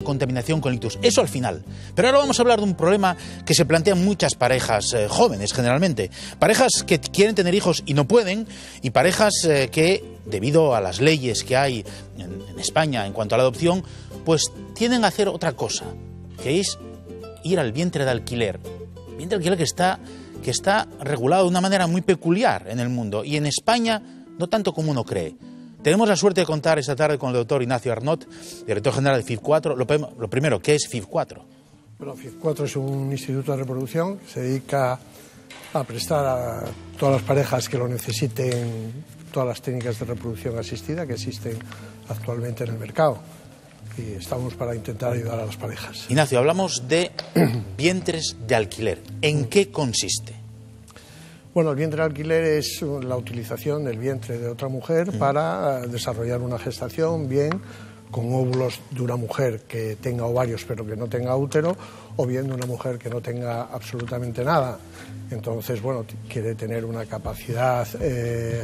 Contaminación con ictus, eso al final. Pero ahora vamos a hablar de un problema que se plantean muchas parejas jóvenes generalmente, parejas que quieren tener hijos y no pueden, y parejas que debido a las leyes que hay en España en cuanto a la adopción, pues tienden a hacer otra cosa, que es ir al vientre de alquiler. Vientre de alquiler que está regulado de una manera muy peculiar en el mundo y en España no tanto como uno cree. Tenemos la suerte de contar esta tarde con el doctor Ignacio Arnot, director general de FIV4. Lo primero, ¿qué es FIV4? Bueno, FIV4 es un instituto de reproducción que se dedica a prestar a todas las parejas que lo necesiten todas las técnicas de reproducción asistida que existen actualmente en el mercado. Y estamos para intentar ayudar a las parejas. Ignacio, hablamos de vientres de alquiler. ¿En qué consiste? Bueno, el vientre de alquiler es la utilización del vientre de otra mujer para desarrollar una gestación, bien con óvulos de una mujer que tenga ovarios pero que no tenga útero, o bien de una mujer que no tenga absolutamente nada. Entonces, bueno, quiere tener una capacidad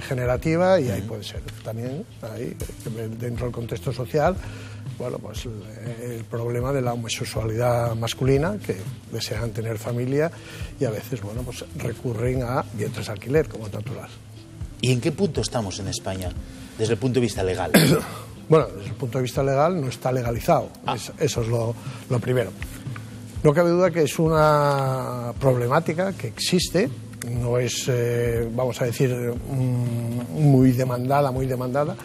generativa y ahí puede ser. También, ahí, dentro del contexto social, bueno, pues el problema de la homosexualidad masculina, que desean tener familia y a veces, bueno, pues recurren a vientres de alquiler, como es natural. ¿Y en qué punto estamos en España, desde el punto de vista legal? Bueno, desde el punto de vista legal no está legalizado, eso es lo primero. No cabe duda que es una problemática que existe, no es, vamos a decir, muy demandada,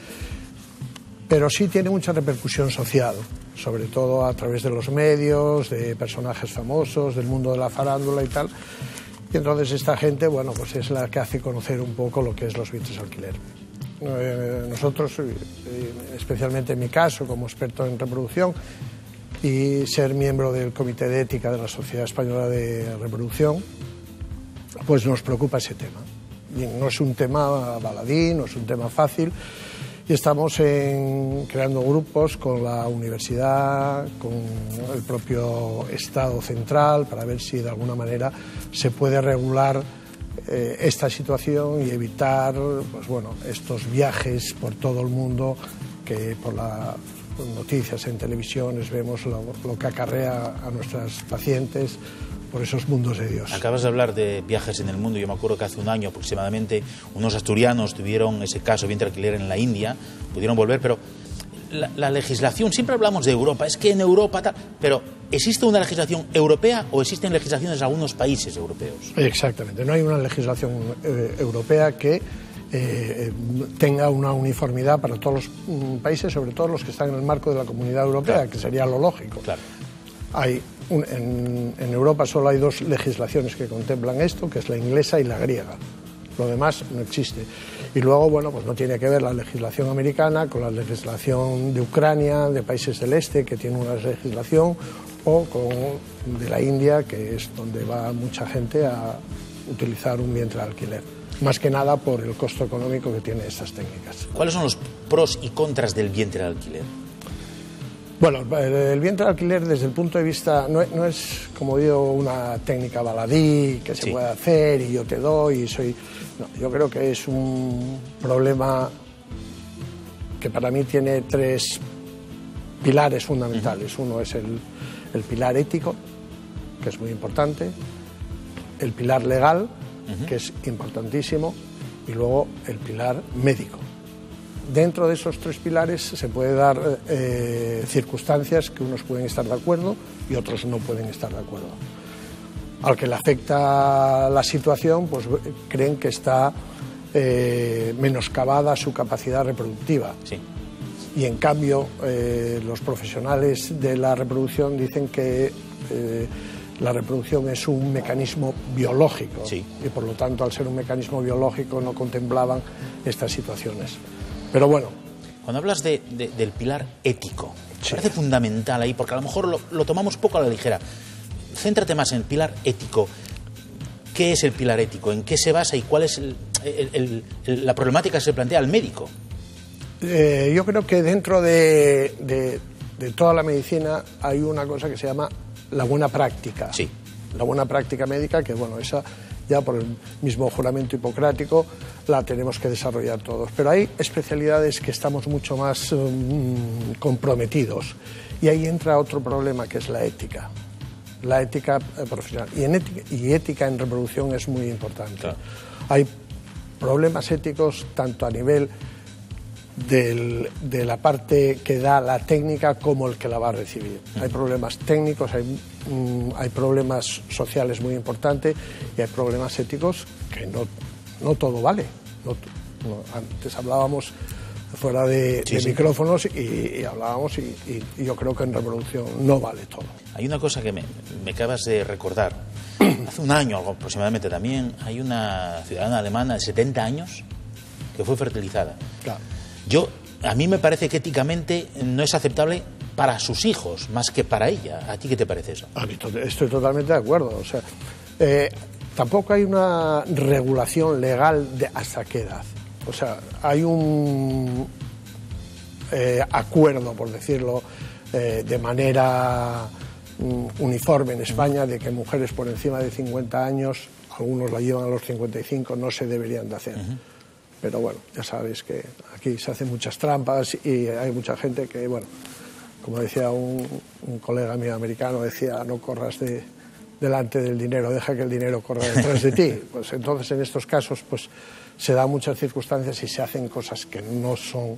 pero sí tiene mucha repercusión social, sobre todo a través de los medios, de personajes famosos, del mundo de la farándula y tal. Y entonces esta gente, bueno, pues es la que hace conocer un poco lo que es los vientres de alquiler. Nosotros, especialmente en mi caso, como experto en reproducción y ser miembro del Comité de Ética de la Sociedad Española de Reproducción, pues nos preocupa ese tema. Y no es un tema baladí, no es un tema fácil. Y estamos creando grupos con la universidad, con el propio Estado central, para ver si de alguna manera se puede regular esta situación y evitar, pues bueno, estos viajes por todo el mundo que por las noticias en televisiones vemos lo que acarrea a nuestras pacientes por esos mundos de Dios. Acabas de hablar de viajes en el mundo. Yo me acuerdo que hace un año aproximadamente unos asturianos tuvieron ese caso vientre de alquiler en la India, pudieron volver, pero la legislación, siempre hablamos de Europa, es que en Europa tal, pero ¿existe una legislación europea o existen legislaciones en algunos países europeos? Exactamente, no hay una legislación europea que tenga una uniformidad para todos los países, sobre todo los que están en el marco de la Comunidad Europea, claro, que sería lo lógico. Claro. En Europa solo hay dos legislaciones que contemplan esto, que es la inglesa y la griega. Lo demás no existe. Y luego, bueno, pues no tiene que ver la legislación americana con la legislación de Ucrania, de países del este, que tiene una legislación, o con de la India, que es donde va mucha gente a utilizar un vientre de alquiler. Más que nada por el costo económico que tiene estas técnicas. ¿Cuáles son los pros y contras del vientre de alquiler? Bueno, el vientre de alquiler desde el punto de vista, no es, como digo, una técnica baladí que se puede hacer y yo te doy y soy... No, yo creo que es un problema que para mí tiene tres pilares fundamentales. Uno es el pilar ético, que es muy importante, el pilar legal, que es importantísimo, y luego el pilar médico. Dentro de esos tres pilares se puede dar circunstancias que unos pueden estar de acuerdo y otros no pueden estar de acuerdo. Al que le afecta la situación, pues creen que está menoscabada su capacidad reproductiva. Sí. Y en cambio, los profesionales de la reproducción dicen que la reproducción es un mecanismo biológico, sí, y por lo tanto, al ser un mecanismo biológico, no contemplaban estas situaciones. Pero bueno. Cuando hablas del pilar ético, me parece fundamental ahí, porque a lo mejor lo tomamos poco a la ligera. Céntrate más en el pilar ético. ¿Qué es el pilar ético? ¿En qué se basa y cuál es la problemática que se plantea al médico? Yo creo que dentro de toda la medicina hay una cosa que se llama la buena práctica. Sí. La buena práctica médica, que bueno, esa ya por el mismo juramento hipocrático, la tenemos que desarrollar todos. Pero hay especialidades que estamos mucho más comprometidos, y ahí entra otro problema, que es la ética profesional. Y ética en reproducción es muy importante. Claro. Hay problemas éticos tanto a nivel de la parte que da la técnica como el que la va a recibir. Hay problemas técnicos, hay problemas sociales muy importantes, y hay problemas éticos que no todo vale. Antes hablábamos fuera de micrófonos y hablábamos, y yo creo que en reproducción no vale todo. Hay una cosa que me acabas de recordar. Hace un año aproximadamente también hay una ciudadana alemana de 70 años que fue fertilizada. Claro. A mí me parece que éticamente no es aceptable para sus hijos más que para ella. ¿A ti qué te parece eso? A mí estoy totalmente de acuerdo. O sea, tampoco hay una regulación legal de hasta qué edad. O sea, hay un acuerdo, por decirlo de manera uniforme en España, de que mujeres por encima de 50 años, algunos la llevan a los 55, no se deberían de hacer. Pero bueno, ya sabéis que aquí se hacen muchas trampas y hay mucha gente que, bueno, como decía un colega mío americano, decía, no corras delante del dinero, deja que el dinero corra detrás de ti. Pues entonces en estos casos pues se dan muchas circunstancias y se hacen cosas que no son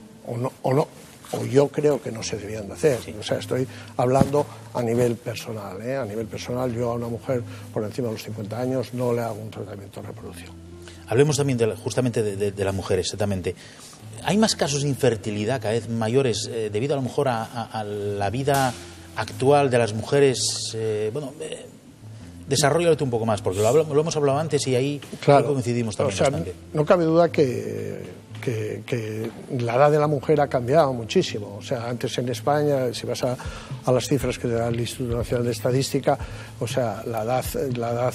o yo creo que no se debían de hacer. O sea, estoy hablando a nivel personal, ¿eh? A nivel personal, yo a una mujer por encima de los 50 años no le hago un tratamiento de reproducción. Hablemos también justamente de la mujer, exactamente. ¿Hay más casos de infertilidad cada vez mayores debido a lo mejor a la vida actual de las mujeres? Desarróllate un poco más, porque lo hemos hablado antes y ahí coincidimos también bastante. No cabe duda que la edad de la mujer ha cambiado muchísimo. O sea, antes en España, si vas a las cifras que da el Instituto Nacional de Estadística, o sea, la edad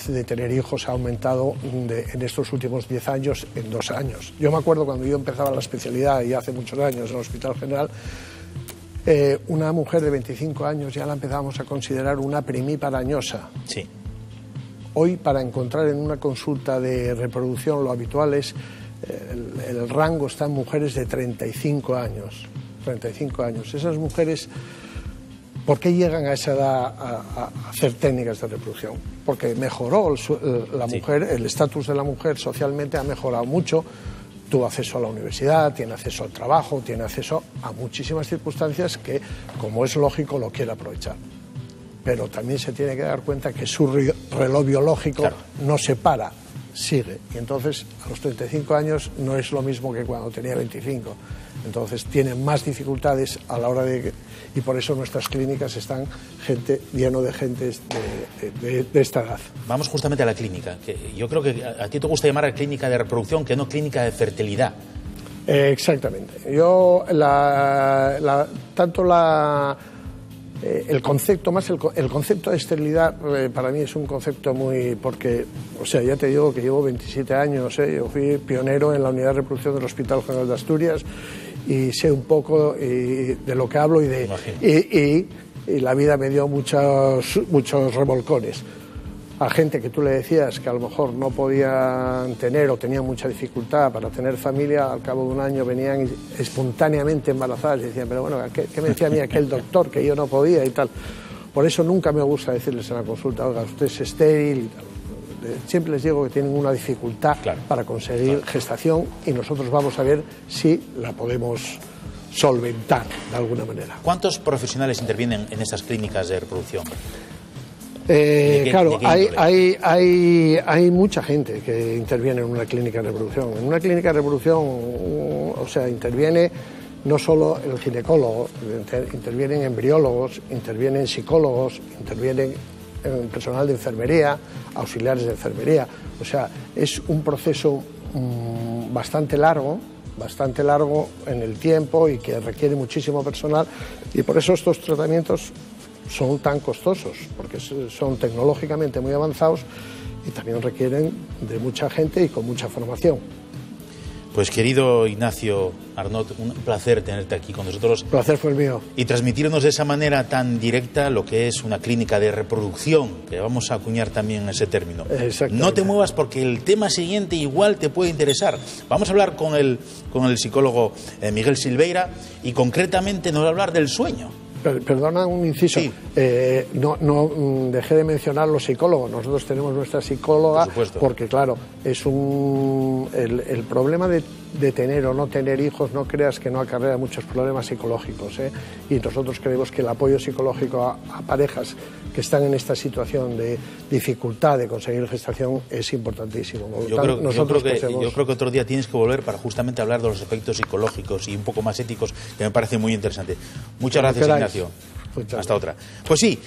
de tener hijos ha aumentado en estos últimos 10 años en 2 años. Yo me acuerdo cuando yo empezaba la especialidad, y hace muchos años, en el Hospital General, una mujer de 25 años ya la empezábamos a considerar una primípara añosa. Sí. Hoy, para encontrar en una consulta de reproducción, lo habitual es el rango está en mujeres de 35 años. 35 años. Esas mujeres, ¿por qué llegan a esa edad a hacer técnicas de reproducción? Porque mejoró la mujer, el estatus de la mujer socialmente ha mejorado mucho. Tuvo acceso a la universidad, tiene acceso al trabajo, tiene acceso a muchísimas circunstancias que, como es lógico, lo quiere aprovechar. Pero también se tiene que dar cuenta que su reloj biológico no se para, sigue. Y entonces, a los 35 años no es lo mismo que cuando tenía 25. Entonces, tiene más dificultades a la hora de... Y por eso nuestras clínicas están lleno de gente de esta edad. Vamos justamente a la clínica. Que yo creo que a ti te gusta llamar a clínica de reproducción que no clínica de fertilidad. Exactamente. Yo, el concepto de esterilidad para mí es un concepto muy... Porque, o sea, ya te digo que llevo 27 años, yo fui pionero en la unidad de reproducción del Hospital General de Asturias y sé un poco de lo que hablo y la vida me dio muchos revolcones. A gente que tú le decías que a lo mejor no podían tener o tenían mucha dificultad para tener familia, al cabo de un año venían espontáneamente embarazadas y decían, pero bueno, ¿qué me decía a mí aquel doctor que yo no podía y tal? Por eso nunca me gusta decirles en la consulta, oiga, usted es estéril y tal. Siempre les digo que tienen una dificultad para conseguir gestación y nosotros vamos a ver si la podemos solventar de alguna manera. ¿Cuántos profesionales intervienen en estas clínicas de reproducción? Claro, hay mucha gente que interviene en una clínica de reproducción. En una clínica de reproducción, o sea, interviene no solo el ginecólogo, intervienen embriólogos, intervienen psicólogos, intervienen personal de enfermería, auxiliares de enfermería. O sea, es un proceso bastante largo en el tiempo y que requiere muchísimo personal, y por eso estos tratamientos son tan costosos, porque son tecnológicamente muy avanzados y también requieren de mucha gente y con mucha formación. Pues querido Ignacio Arnot, un placer tenerte aquí con nosotros. El placer fue el mío. Y transmitirnos de esa manera tan directa lo que es una clínica de reproducción, que vamos a acuñar también ese término. No te muevas porque el tema siguiente igual te puede interesar. Vamos a hablar con el psicólogo Miguel Silveira y concretamente nos va a hablar del sueño. Perdona un inciso. Sí. No dejé de mencionar los psicólogos. Nosotros tenemos nuestra psicóloga porque, claro, es el problema de tener o no tener hijos, no creas que no acarrea muchos problemas psicológicos, ¿eh? Y nosotros creemos que el apoyo psicológico a parejas que están en esta situación de dificultad de conseguir gestación es importantísimo. Yo creo que otro día tienes que volver para justamente hablar de los aspectos psicológicos y un poco más éticos, que me parece muy interesante. Muchas gracias, Ignacio. Hasta otra. Pues sí.